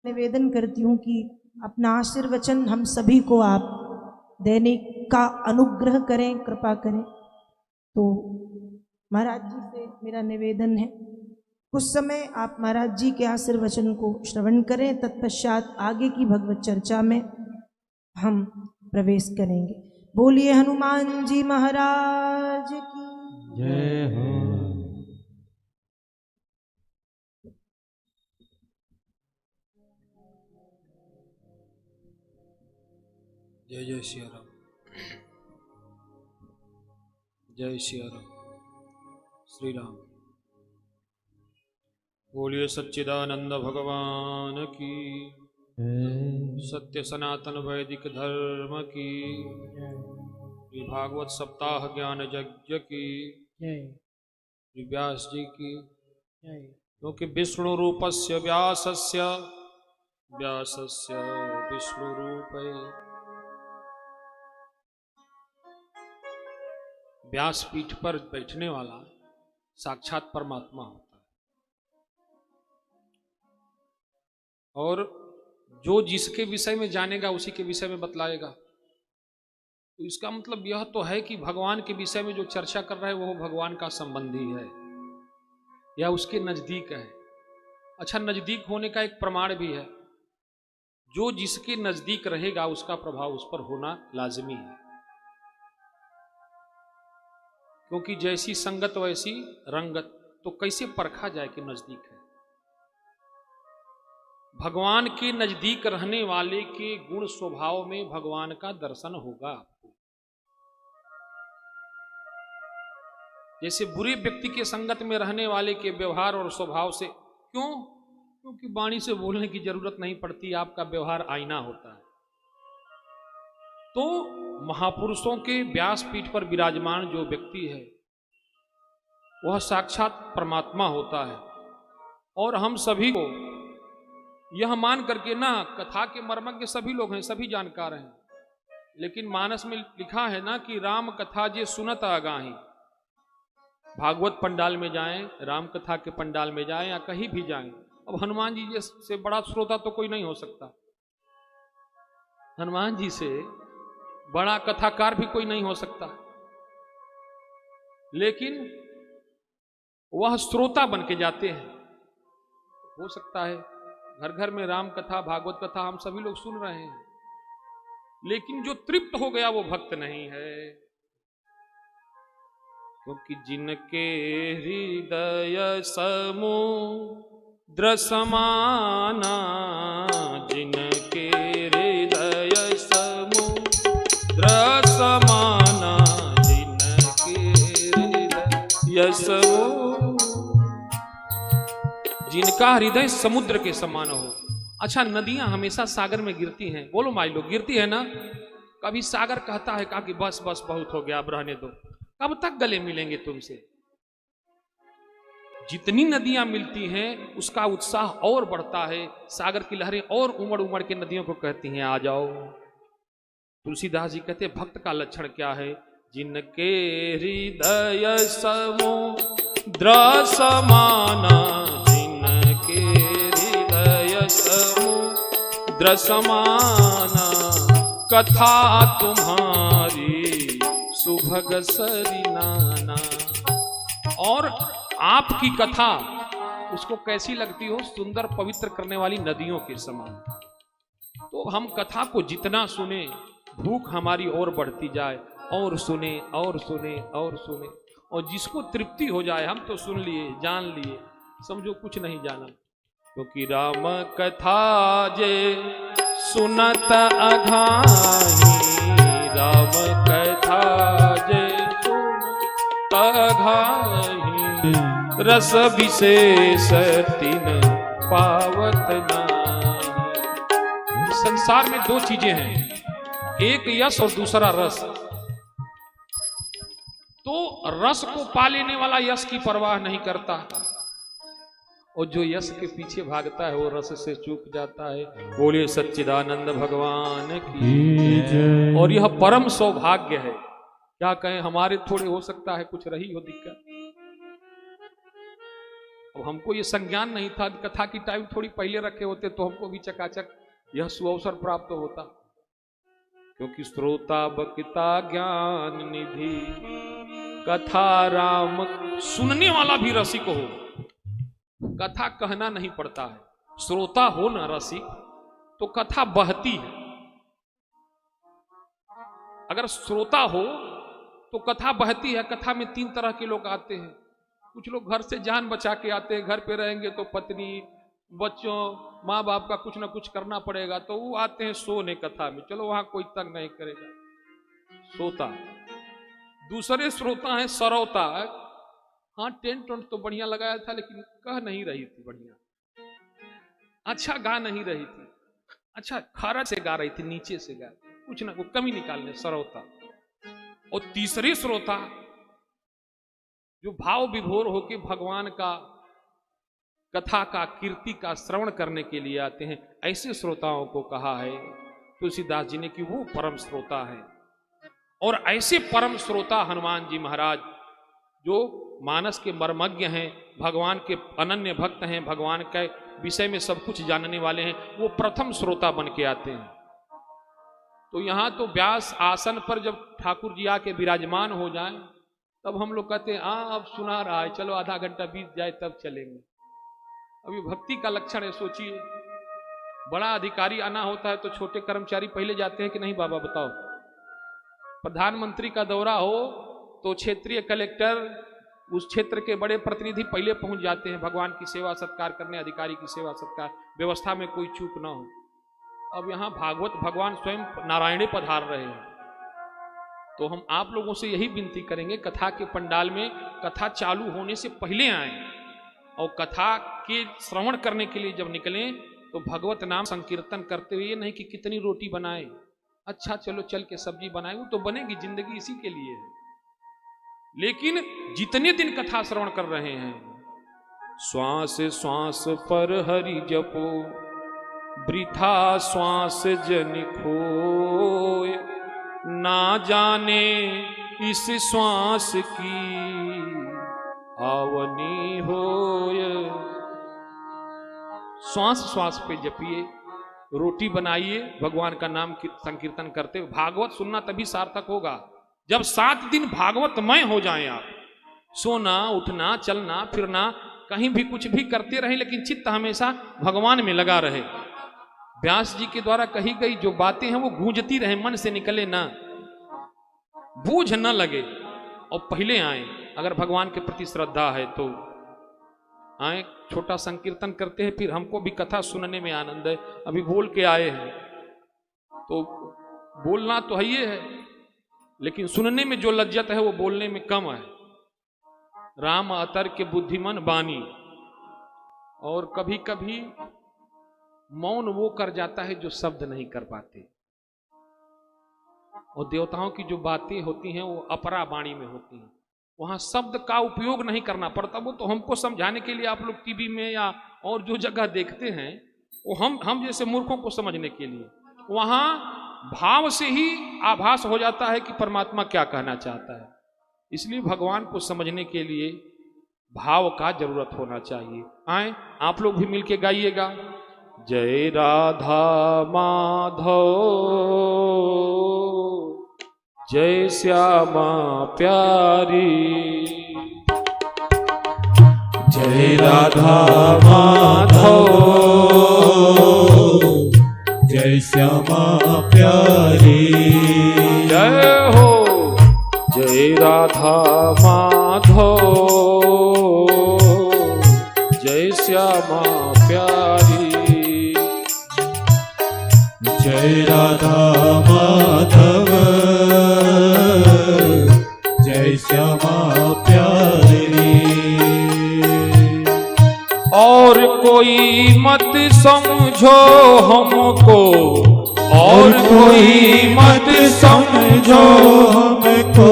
निवेदन करती हूँ कि अपना आशीर्वचन हम सभी को आप देने का अनुग्रह करें, कृपा करें। तो महाराज जी से मेरा निवेदन है, कुछ समय आप महाराज जी के आशीर्वचन को श्रवण करें, तत्पश्चात आगे की भगवत चर्चा में हम प्रवेश करेंगे। बोलिए हनुमान जी महाराज की जय हो। जय जय सिया राम, जय सिया राम, श्री राम। बोलिए सच्चिदानंद भगवान की, सत्य सनातन वैदिक धर्म की, श्री भागवत सप्ताह ज्ञान यज्ञ की, श्री व्यास जी की। क्योंकि विष्णु रूपस्य व्यासस्य, व्यासस्य विष्णु रूपये। व्यासपीठ पर बैठने वाला साक्षात परमात्मा होता है, और जो जिसके विषय में जानेगा उसी के विषय में बतलाएगा। तो इसका मतलब यह तो है कि भगवान के विषय में जो चर्चा कर रहा है वो भगवान का संबंधी है या उसके नजदीक है। अच्छा, नजदीक होने का एक प्रमाण भी है, जो जिसके नजदीक रहेगा उसका प्रभाव उस पर होना लाजमी है, क्योंकि जैसी संगत वैसी रंगत। तो कैसे परखा जाए कि नजदीक है? भगवान के नजदीक रहने वाले के गुण स्वभाव में भगवान का दर्शन होगा आपको। जैसे बुरे व्यक्ति के संगत में रहने वाले के व्यवहार और स्वभाव से, क्योंकि वाणी से बोलने की जरूरत नहीं पड़ती, आपका व्यवहार आईना होता है। तो महापुरुषों के व्यासपीठ पर विराजमान जो व्यक्ति है वह साक्षात परमात्मा होता है। और हम सभी को यह मान करके ना, कथा के मर्मज्ञ सभी लोग हैं, सभी जानकार हैं, लेकिन मानस में लिखा है ना कि राम कथा जे सुनत आगाही। भागवत पंडाल में जाएं, राम कथा के पंडाल में जाएं या कहीं भी जाएं, अब हनुमान जी से बड़ा श्रोता तो कोई नहीं हो सकता, हनुमान जी से बड़ा कथाकार भी कोई नहीं हो सकता, लेकिन वह श्रोता बन के जाते हैं। हो सकता है घर घर में राम कथा भागवत कथा हम सभी लोग सुन रहे हैं, लेकिन जो तृप्त हो गया वो भक्त नहीं है। क्योंकि जिनके हृदय समुद्र समाना, जिनके हृदय समुद्र समाना, जिनके हृदय जिनका हृदय समुद्र के समान हो। अच्छा, नदियां हमेशा सागर में गिरती हैं, बोलो माई लोग, गिरती है ना? कभी सागर कहता है कि बस बस बहुत हो गया, अब रहने दो, कब तक गले मिलेंगे तुमसे? जितनी नदियां मिलती हैं उसका उत्साह और बढ़ता है, सागर की लहरें और उमड़ उमड़ के नदियों को कहती हैं आ जाओ। तुलसीदास जी कहते हैं भक्त का लक्षण क्या है? जिनके हृदय समुद्र समाना, जिनके हृदय समुद्र समाना, कथा तुम्हारी सुभग सरिनाना। और आपकी कथा उसको कैसी लगती हो? सुंदर पवित्र करने वाली नदियों के समान। तो हम कथा को जितना सुने भूख हमारी और बढ़ती जाए, और सुने और सुने और सुने, और जिसको तृप्ति हो जाए, हम तो सुन लिए जान लिए, समझो कुछ नहीं जाना। क्योंकि राम कथा जे सुनत अघाही, राम कथा जे सुनत अघाही, रस विशेष तिन पावत नाही। संसार में दो चीजें हैं, एक यश और दूसरा रस। तो रस को पा लेने वाला यश की परवाह नहीं करता, और जो यश के पीछे भागता है वो रस से चूक जाता है। बोलिए सच्चिदानंद भगवान की। और यह परम सौभाग्य है, क्या कहें, हमारे थोड़े हो सकता है कुछ रही हो दिक्कत। अब तो हमको ये संज्ञान नहीं था, कथा की टाइम थोड़ी पहले रखे होते तो हमको भी चकाचक यह सुअवसर प्राप्त होता। क्योंकि श्रोता बक्ता ज्ञान निधि, कथा राम, सुनने वाला भी रसिक हो, कथा कहना नहीं पड़ता है। श्रोता हो ना रसिक तो कथा बहती है। अगर श्रोता हो तो कथा बहती है। कथा में 3 तरह के लोग आते हैं। कुछ लोग घर से जान बचा के आते हैं, घर पे रहेंगे तो पत्नी, बच्चों, माँ बाप का कुछ ना कुछ करना पड़ेगा, तो वो आते हैं सोने कथा में, चलो वहां कोई तंग नहीं करेगा, सोता। दूसरे श्रोता हैं सरौता। हाँ, टेंट तो बढ़िया लगाया था लेकिन कह नहीं रही थी बढ़िया, अच्छा गा नहीं रही थी, अच्छा खरा से गा रही थी, नीचे से गा, कुछ ना कुछ कमी निकालने, सरौता। और तीसरे श्रोता जो भाव विभोर होके भगवान का, कथा का, कीर्ति का श्रवण करने के लिए आते हैं, ऐसे श्रोताओं को कहा है तुलसीदास जी ने कि वो परम श्रोता है। और ऐसे परम श्रोता हनुमान जी महाराज जो मानस के मर्मज्ञ हैं, भगवान के अनन्य भक्त हैं, भगवान के विषय में सब कुछ जानने वाले हैं, वो प्रथम श्रोता बन के आते हैं। तो यहां तो व्यास आसन पर जब ठाकुर जी आके विराजमान हो जाएं, तब हम लोग कहते हैं अब सुना रहा है, चलो आधा घंटा बीत जाए तब चलेंगे। अभी भक्ति का लक्षण है। सोचिए, बड़ा अधिकारी आना होता है तो छोटे कर्मचारी पहले जाते हैं कि नहीं बाबा बताओ। प्रधानमंत्री का दौरा हो तो क्षेत्रीय कलेक्टर, उस क्षेत्र के बड़े प्रतिनिधि पहले पहुंच जाते हैं भगवान की सेवा सत्कार करने, अधिकारी की सेवा सत्कार, व्यवस्था में कोई चूक ना हो। अब यहाँ भागवत भगवान स्वयं नारायणे पधार रहे हैं, तो हम आप लोगों से यही विनती करेंगे, कथा के पंडाल में कथा चालू होने से पहले आए और कथा के श्रवण करने के लिए जब निकलें तो भगवत नाम संकीर्तन करते हुए, नहीं कि कितनी रोटी बनाए, अच्छा चलो चल के सब्जी बनाए, वो तो बनेगी, जिंदगी इसी के लिए है। लेकिन जितने दिन कथा श्रवण कर रहे हैं, श्वास श्वास पर हरि जपो, वृथा श्वास जन खोए, ना जाने इस श्वास की आवनी होय। श्वास श्वास पे जपिए, रोटी बनाइए, भगवान का नाम संकीर्तन करते हुए। भागवत सुनना तभी सार्थक होगा जब 7 दिन भागवतमय हो जाएं आप। सोना, उठना, चलना फिरना, कहीं भी कुछ भी करते रहे, लेकिन चित्त हमेशा भगवान में लगा रहे। व्यास जी के द्वारा कही गई जो बातें हैं वो गूंजती रहे, मन से निकले ना, बूझ न लगे। और पहले आए, अगर भगवान के प्रति श्रद्धा है तो आए, छोटा संकीर्तन करते हैं, फिर हमको भी कथा सुनने में आनंद है। अभी बोल के आए हैं तो बोलना तो है ही है, लेकिन सुनने में जो लज्जत है वो बोलने में कम है। राम अतर के बुद्धिमान बानी। और कभी कभी मौन वो कर जाता है जो शब्द नहीं कर पाते, और देवताओं की जो बातें होती हैं वो अपरा वाणी में होती हैं, वहां शब्द का उपयोग नहीं करना पड़ता। वो तो हमको समझाने के लिए आप लोग टीवी में या और जो जगह देखते हैं, वो हम जैसे मूर्खों को समझने के लिए, वहां भाव से ही आभास हो जाता है कि परमात्मा क्या कहना चाहता है। इसलिए भगवान को समझने के लिए भाव का जरूरत होना चाहिए। आए, आप लोग भी मिलके गाइएगा, जय राधा माधव, जय श्यामा प्यारी, जय राधा माधव, जय श्यामा प्यारी, जय हो जय राधा माधव, जय श्यामा प्यारी, जय राधा माधव, जय श्यामा प्यारी। और कोई मत समझो हमको, और कोई मत समझो हमको,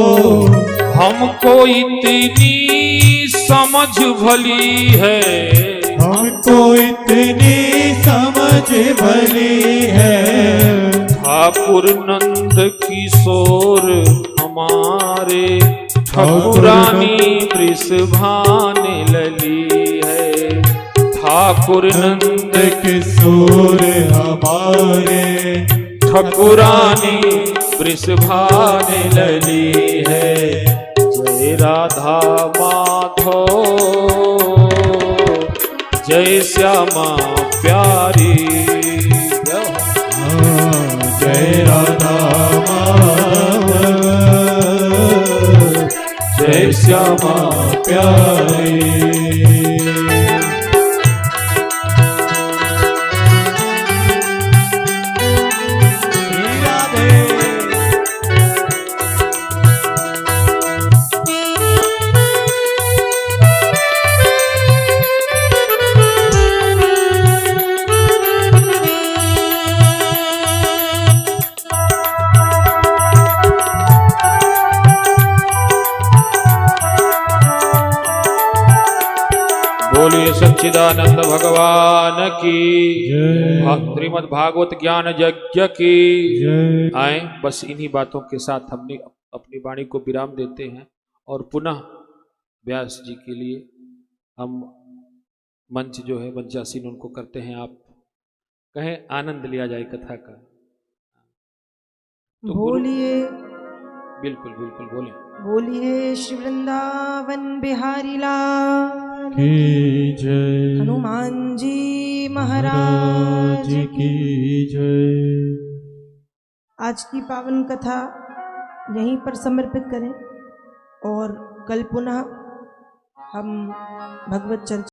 हमको इतनी समझ भली है, हमको इतनी समझ भली है। ठाकुर नंद किशोर हमारे, ठाकुरानी वृषभान लली है, ठाकुर नंद किशोर हमारे, ठाकुरानी वृषभान लली है। जय राधा माधो जय श्यामा प्यारी, जय राधा माधव जय श्यामा प्यारी। बोलिए सच्चिदानंद भगवान की जय। श्रीमद् भागवत ज्ञान यज्ञ की जय। आए। बस इन्हीं बातों के साथ हमने अपनी वाणी को विराम देते हैं और पुनः व्यास जी के लिए हम मंच जो है मंचासीन उनको करते हैं। आप कहें आनंद लिया जाए कथा का। तो बोलिए बिल्कुल बिल्कुल बोले। बोलिए श्री वृंदावन बिहारी लाल की जय। हनुमान जी महाराज की जय। आज की पावन कथा यहीं पर समर्पित करें और कल पुनः हम भगवत चर्चा